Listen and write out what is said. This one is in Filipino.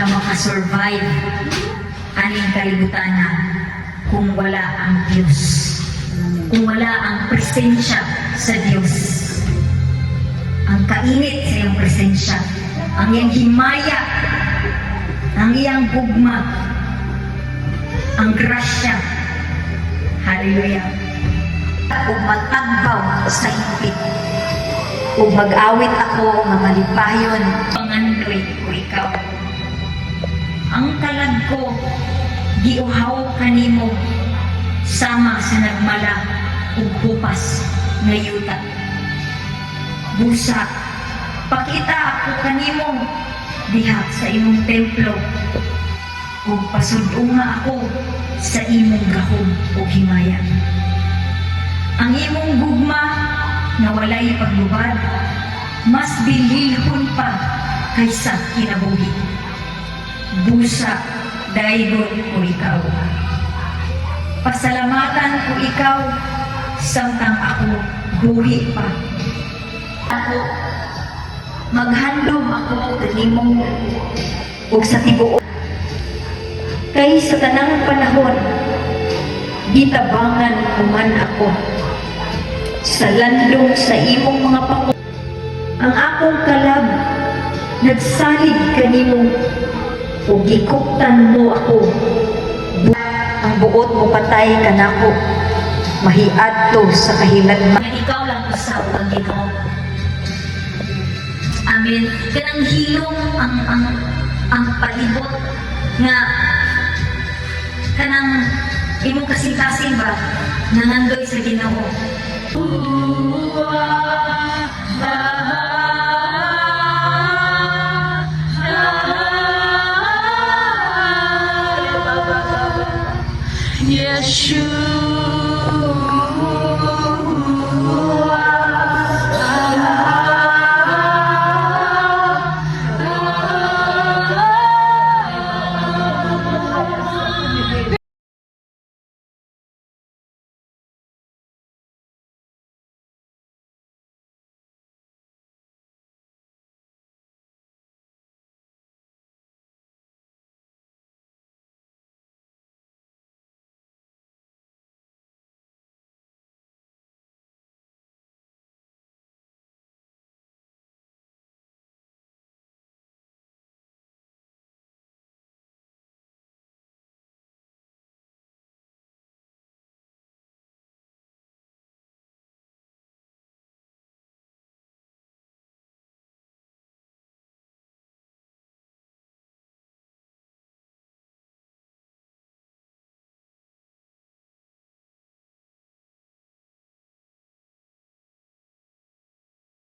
makasurvive aning kalibutan na kung wala ang Diyos, kung wala ang presensya sa Diyos. Ang kainit sa iyang presensya, ang iyang himaya, ang iyang gugma, ang grasya. Hallelujah. Kung matagbaw sa impit, kung mag-awit ako, mamalipayon, pangandoy ko ikaw. Ang kalag ko, giuhaw kanimo, sama sa nagmala, ug kupas nga yuta. Busa, pakita ako kanimo, diha sa imong templo, ug pasudunga ako sa imong gahom ug himaya. Ang imong gugma na walay paglubad, mas bilihon pa kaysa kinabuhi. Busa, daygon ko ikaw. Pasalamatan ko ikaw, samtang ako buhi pa. Ako, maghandom ako kanimong ug sa tibuok. Kay sa tanang panahon, gitabangan man ako sa landong sa imong mga pako. Ang akong kalab, nagsalig kanimo, ug gikuptan mo ako. Ang buot mo patay kanako, mahiadto sa kahilagman. Ikaw lang usaw ang Ginoo. Amen. Kanang hilong ang palibot nga kanang imong kasing-kasing ba nangandoy sa Ginoo.